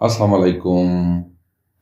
अस्सलाम वालेकुम।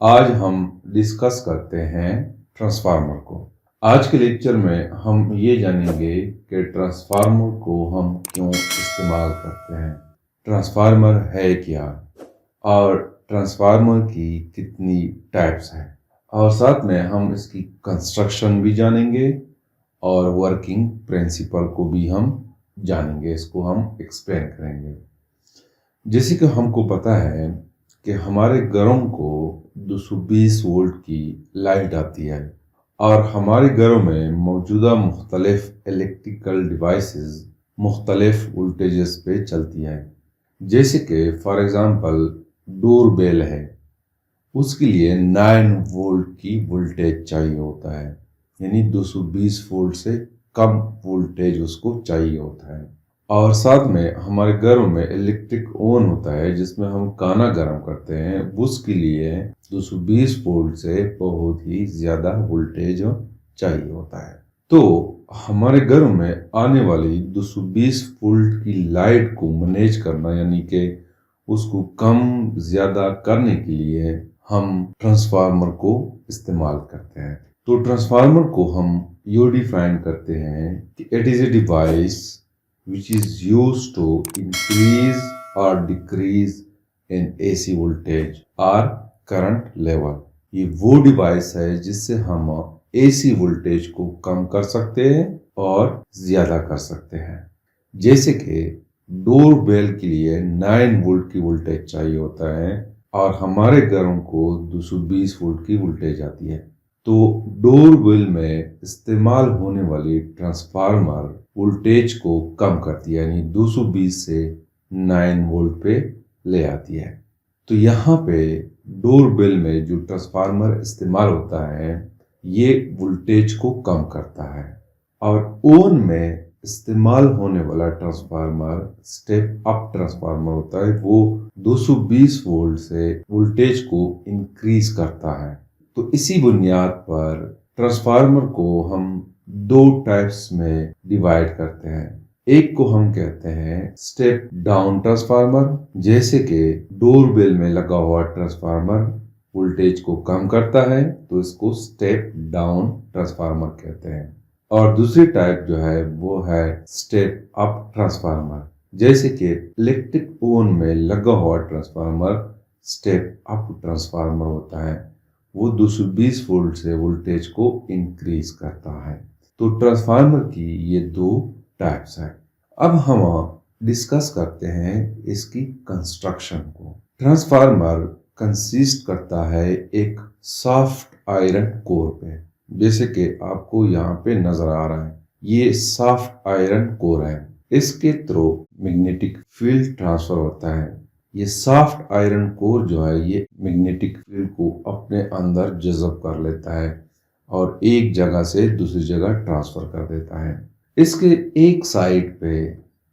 आज हम डिस्कस करते हैं ट्रांसफार्मर को। आज के लेक्चर में हम ये जानेंगे कि ट्रांसफार्मर को हम क्यों इस्तेमाल करते हैं, ट्रांसफार्मर है क्या और ट्रांसफार्मर की कितनी टाइप्स हैं, और साथ में हम इसकी कंस्ट्रक्शन भी जानेंगे और वर्किंग प्रिंसिपल को भी हम जानेंगे, इसको हम एक्सप्लेन करेंगे। जैसे कि हमको पता है कि हमारे घरों को 220 वोल्ट की लाइट आती है और हमारे घरों में मौजूदा मुख्तलिफ इलेक्ट्रिकल डिवाइसेस मुख्तलिफ वोल्टेजेस पे चलती है। जैसे कि फॉर एग्ज़ाम्पल डोर बेल है, उसके लिए 9 वोल्ट की वोल्टेज चाहिए होता है, यानी 220 वोल्ट से कम वोल्टेज उसको चाहिए होता है। और साथ में हमारे घरों में इलेक्ट्रिक ओवन होता है जिसमें हम खाना गर्म करते हैं, उसके लिए 220 वोल्ट से बहुत ही ज़्यादा वोल्टेज चाहिए होता है। तो हमारे घरों में आने वाली 220 वोल्ट की लाइट को मैनेज करना, यानी कि उसको कम ज़्यादा करने के लिए हम ट्रांसफार्मर को इस्तेमाल करते हैं। तो ट्रांसफार्मर को हम यो डिफाइन करते हैं कि it is a device which is used to increase or decrease in AC voltage or current level। ये वो डिवाइस है जिससे हम AC वोल्टेज को कम कर सकते हैं और ज़्यादा कर सकते हैं। जैसे कि डोर बेल के लिए 9 वोल्ट की वोल्टेज चाहिए होता है और हमारे घरों को 220 वोल्ट की वोल्टेज आती है। तो डोर बेल में इस्तेमाल होने वाली ट्रांसफार्मर वोल्टेज को कम करती है, यानी 220 से 9 वोल्ट पे ले आती है। तो यहाँ पे डोर बेल में जो ट्रांसफार्मर इस्तेमाल होता है ये वोल्टेज को कम करता है, और ओवन में इस्तेमाल होने वाला ट्रांसफार्मर स्टेप अप ट्रांसफार्मर होता है, वो 220 वोल्ट से वोल्टेज को इंक्रीज करता है। तो इसी बुनियाद पर ट्रांसफार्मर को हम दो टाइप्स में डिवाइड करते हैं। एक को हम कहते हैं स्टेप डाउन ट्रांसफार्मर, जैसे कि डोर बेल में लगा हुआ ट्रांसफार्मर वोल्टेज को कम करता है तो इसको स्टेप डाउन ट्रांसफार्मर कहते हैं। और दूसरी टाइप जो है वो है स्टेप अप ट्रांसफार्मर, जैसे कि इलेक्ट्रिक ओवन में लगा हुआ ट्रांसफार्मर स्टेप अप ट्रांसफार्मर होता है, वो 220 वोल्ट से वोल्टेज को इंक्रीज करता है। तो ट्रांसफार्मर की ये दो टाइप्स हैं। अब हम डिस्कस करते हैं इसकी कंस्ट्रक्शन को। ट्रांसफार्मर कंसिस्ट करता है एक सॉफ्ट आयरन कोर पे, जैसे कि आपको यहाँ पे नजर आ रहा है, ये सॉफ्ट आयरन कोर है। इसके थ्रू मैग्नेटिक फील्ड ट्रांसफर होता है। ये सॉफ्ट आयरन कोर जो है ये मैग्नेटिक फील्ड को अपने अंदर जज़ब कर लेता है और एक जगह से दूसरी जगह ट्रांसफर कर देता है। इसके एक साइड पे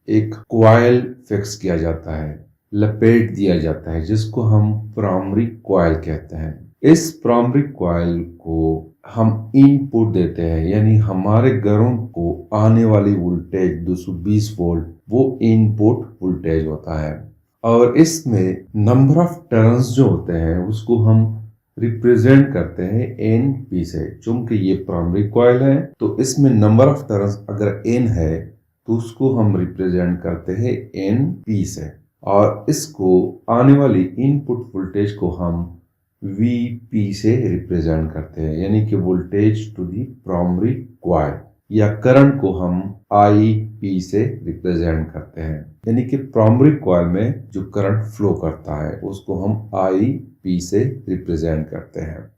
एक कॉइल फिक्स किया जाता है, लपेट दिया जाता है, जिसको हम प्राइमरी कॉइल कहते हैं। इस प्राइमरी कॉइल को हम इनपुट देते हैं, यानी हमारे घरों को आने वाली वोल्टेज 220 वोल्ट वो इनपुट वोल्टेज होता है। और इसमें नंबर ऑफ टर्न्स जो होते हैं उसको हम रिप्रेजेंट करते हैं एन पी से। चूंकि ये प्राइमरी कॉइल है तो इसमें नंबर ऑफ टर्न्स अगर एन है तो उसको हम रिप्रेजेंट करते हैं एन पी से, और इसको आने वाली इनपुट वोल्टेज को हम वी पी से रिप्रेजेंट करते हैं, यानी कि voltage to the primary coil, या करंट को हम आई पी से रिप्रेजेंट करते हैं, यानी कि प्राइमरी कॉइल में जो करंट फ्लो करता है उसको हम आई पी से रिप्रेजेंट करते हैं।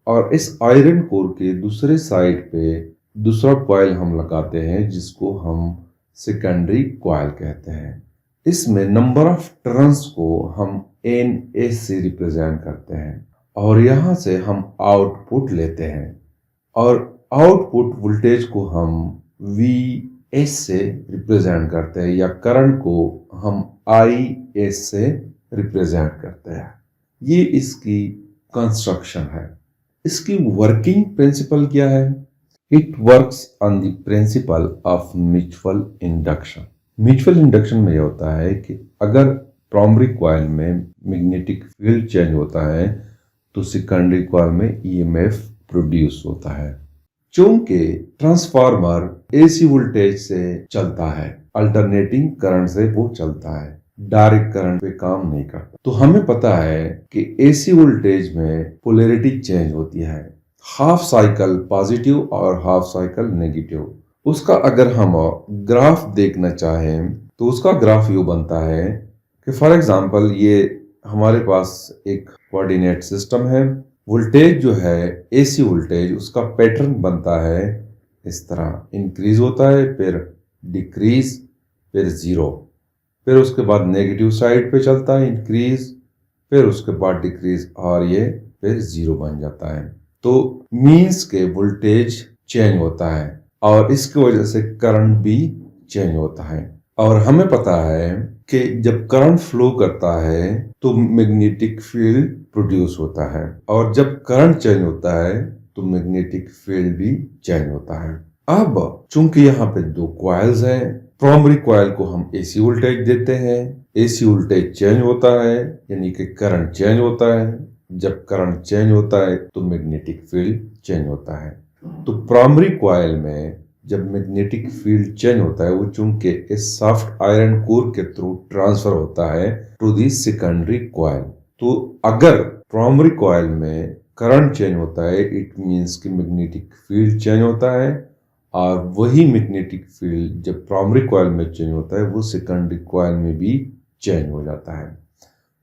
और इस आयरन कोर के दूसरे साइड पे दूसरा कॉइल हम लगाते हैं जिसको हम सेकेंडरी कॉइल कहते हैं। इसमें नंबर ऑफ टर्न्स को हम एन एस से रिप्रेजेंट करते हैं और यहाँ से हम आउटपुट लेते हैं, और आउटपुट वोल्टेज को हम वी एस से रिप्रेजेंट करते हैं, या करंट को हम आई एस से रिप्रेजेंट करते हैं। ये इसकी कंस्ट्रक्शन है। इसकी वर्किंग प्रिंसिपल क्या है? It works on the principle of mutual induction. Mutual induction में यह होता है कि अगर प्राइमरी कॉइल में मैग्नेटिक फील्ड चेंज होता है तो सेकेंडरी कॉइल में ईएमएफ प्रोड्यूस होता है। चूंकि ट्रांसफार्मर एसी वोल्टेज से चलता है, अल्टरनेटिंग करंट से वो चलता है, डायरेक्ट करंट पे काम नहीं करता, तो हमें पता है कि एसी वोल्टेज में पोलैरिटी चेंज होती है, हाफ साइकिल पॉजिटिव और हाफ साइकिल नेगेटिव। उसका अगर हम ग्राफ देखना चाहें तो उसका ग्राफ यूं बनता है कि फॉर एग्जांपल ये हमारे पास एक कोऑर्डिनेट सिस्टम है। वोल्टेज जो है एसी वोल्टेज, उसका पैटर्न बनता है इस तरह, इंक्रीज होता है, फिर डिक्रीज, फिर जीरो, फिर उसके बाद नेगेटिव साइड पे चलता है, इंक्रीज, फिर उसके बाद डिक्रीज, और ये फिर जीरो बन जाता है। तो मीन्स के वोल्टेज चेंज होता है और इसकी वजह से करंट भी चेंज होता है। और हमें पता है कि जब करंट फ्लो करता है तो मैग्नेटिक फील्ड प्रोड्यूस होता है, और जब करंट चेंज होता है तो मैग्नेटिक फील्ड भी चेंज होता है। अब चूंकि यहाँ पे दो कॉइल्स हैं, प्राइमरी कॉइल को हम एसी वोल्टेज देते हैं, एसी वोल्टेज चेंज होता है यानी कि करंट चेंज होता है, जब करंट चेंज होता है तो मैग्नेटिक फील्ड चेंज होता है। तो प्राइमरी कॉइल में जब मैग्नेटिक फील्ड चेंज होता है वो चूंकि इस सॉफ्ट आयरन कोर के थ्रू ट्रांसफर होता है टू दी सेकेंडरी कॉइल। तो अगर प्राइमरी कॉइल में करंट चेंज होता है इट मींस कि मैग्नेटिक फील्ड चेंज होता है, और वही मैग्नेटिक फील्ड जब प्राइमरी कॉइल में चेंज होता है वो सेकेंडरी कॉइल में भी चेंज हो जाता है।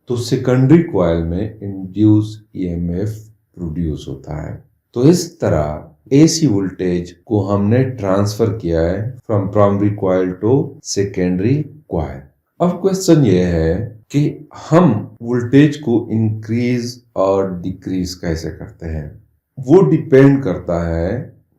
तो सेकेंडरी कॉइल में इंड्यूस ईएमएफ प्रोड्यूस होता है। तो इस तरह एसी वोल्टेज को हमने ट्रांसफर किया है from primary coil to secondary coil. अब क्वेश्चन ये है कि हम वोल्टेज को इंक्रीज और डिक्रीज कैसे करते हैं। वो डिपेंड करता है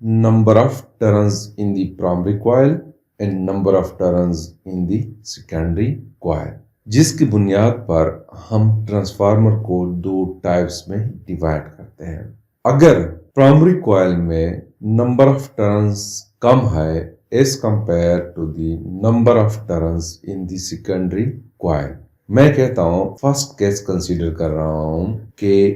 number of turns in the primary coil and number of turns in the secondary coil, जिसकी बुनियाद पर हम ट्रांसफार्मर को दो टाइप्स में डिवाइड करते हैं। अगर प्राइमरी कॉइल में नंबर ऑफ टर्न्स कम है as compare to the number of turns in the secondary coil, मैं कहता हूं फर्स्ट केस कंसीडर कर रहा हूं कि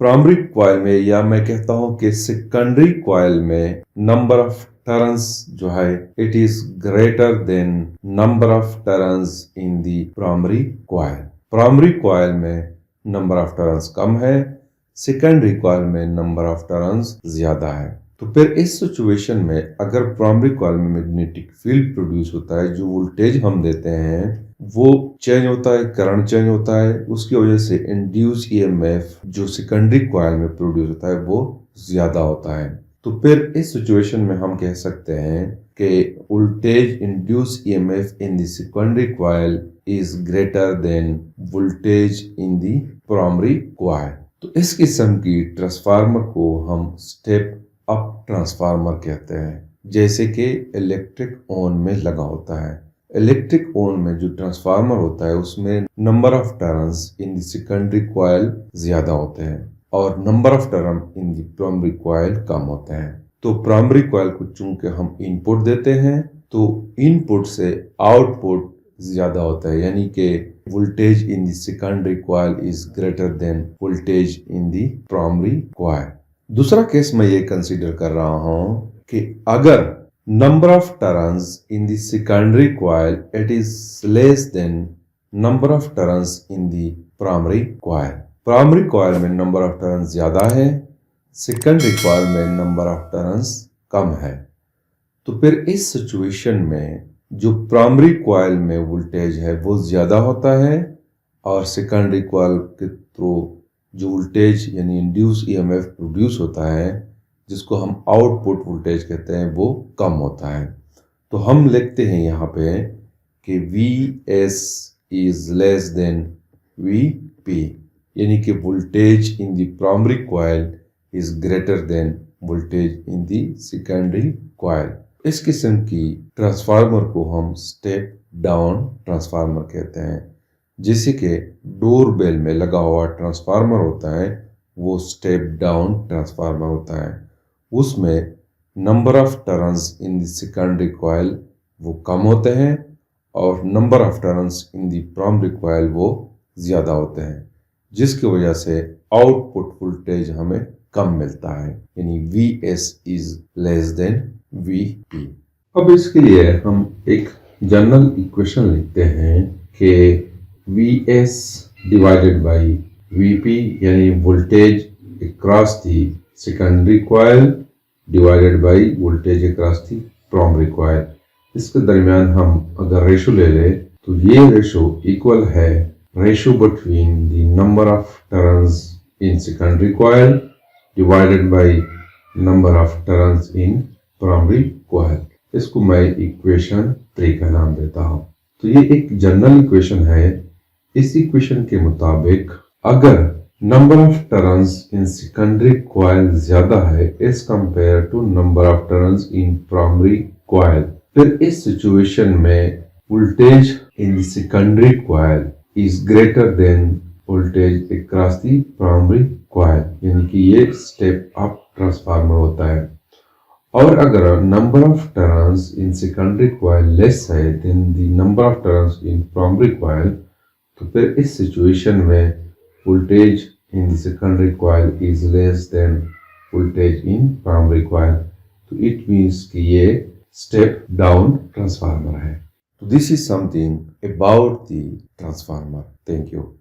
प्राइमरी कॉइल में, या मैं कहता हूं कि सेकेंडरी कॉइल में नंबर ऑफ टर्न्स जो है it is greater then number of turns in the primary coil. Primary coil में नंबर ऑफ टर्न्स कम है, सेकेंडरी कॉइल में नंबर ऑफ टर्न्स ज्यादा है। तो फिर इस सिचुएशन में अगर प्राइमरी कॉइल में मैग्नेटिक फील्ड प्रोड्यूस होता है, जो वोल्टेज हम देते हैं वो चेंज होता है, करंट चेंज होता है, उसकी वजह से इंड्यूस ईएमएफ जो सेकेंडरी कॉइल में प्रोड्यूस होता है वो ज्यादा होता है। तो फिर इस सिचुएशन में हम कह सकते हैं कि voltage induce EMF in the secondary coil is greater than voltage in the primary coil. तो इस किस्म की ट्रांसफार्मर को हम स्टेप अप ट्रांसफार्मर कहते हैं, जैसे कि इलेक्ट्रिक ओन में लगा होता है। इलेक्ट्रिक ओन में जो ट्रांसफार्मर होता है उसमें number of turns in the secondary coil ज्यादा होते हैं और number of turn in the primary coil कम होते हैं। तो प्राइमरी कॉइल को चूंकि हम इनपुट देते हैं तो इनपुट से आउटपुट ज्यादा होता है, यानी कि voltage in the secondary coil is greater than voltage in the primary coil. दूसरा केस मैं ये कंसीडर कर रहा हूं कि अगर number of turns in the secondary coil it is less then number of turns in the primary coil. Primary coil में number of turns ज्यादा है, सेकेंडरी कॉइल में नंबर ऑफ टर्न्स कम है। तो फिर इस सिचुएशन में जो प्राइमरी कॉइल में वोल्टेज है वो ज्यादा होता है और सेकेंडरी कॉइल के थ्रू जो वोल्टेज यानी इंड्यूस ईएमएफ प्रोड्यूस होता है जिसको हम आउटपुट वोल्टेज कहते हैं वो कम होता है। तो हम लिखते हैं यहाँ पे कि Vs is less then Vp, यानी कि voltage in the primary coil is greater than voltage in the secondary coil. इस किस्म की ट्रांसफार्मर को हम स्टेप डाउन ट्रांसफार्मर कहते हैं। जैसे कि डोरबेल में लगा हुआ ट्रांसफार्मर होता है वो स्टेप डाउन ट्रांसफार्मर होता है, उसमें number of turns in the secondary coil वो कम होते हैं और number of turns in the primary coil वो ज़्यादा होते हैं, जिसकी वजह से आउटपुट वोल्टेज हमें कम मिलता है, यानी Vs is less then Vp। अब इसके लिए हम एक जनरल इक्वेशन लिखते हैं कि Vs डिवाइडेड बाई Vp यानी voltage across the secondary coil divided by voltage across the primary coil. इसके दरमियान हम अगर रेशो ले ले तो ये रेशो इक्वल है ratio between the number of turns in secondary coil divided by number of turns in primary coil. इसको मैं इक्वेशन 3 का नाम देता हूँ। तो ये एक जनरल इक्वेशन है। इस इक्वेशन के मुताबिक अगर number of turns in secondary coil ज्यादा है as compare to number of turns in primary coil, फिर इस सिचुएशन में voltage in the secondary coil is greater than voltage across the primary coil, यानी कि ये स्टेप अप ट्रांसफार्मर होता है। और अगर number of turns in secondary coil less है than the number of turns in primary coil, तो फिर इस सिचुएशन में voltage in the secondary coil is less than voltage in primary coil. तो इट मीन्स कि ये स्टेप डाउन ट्रांसफार्मर है। तो this is something about the transformer. Thank you.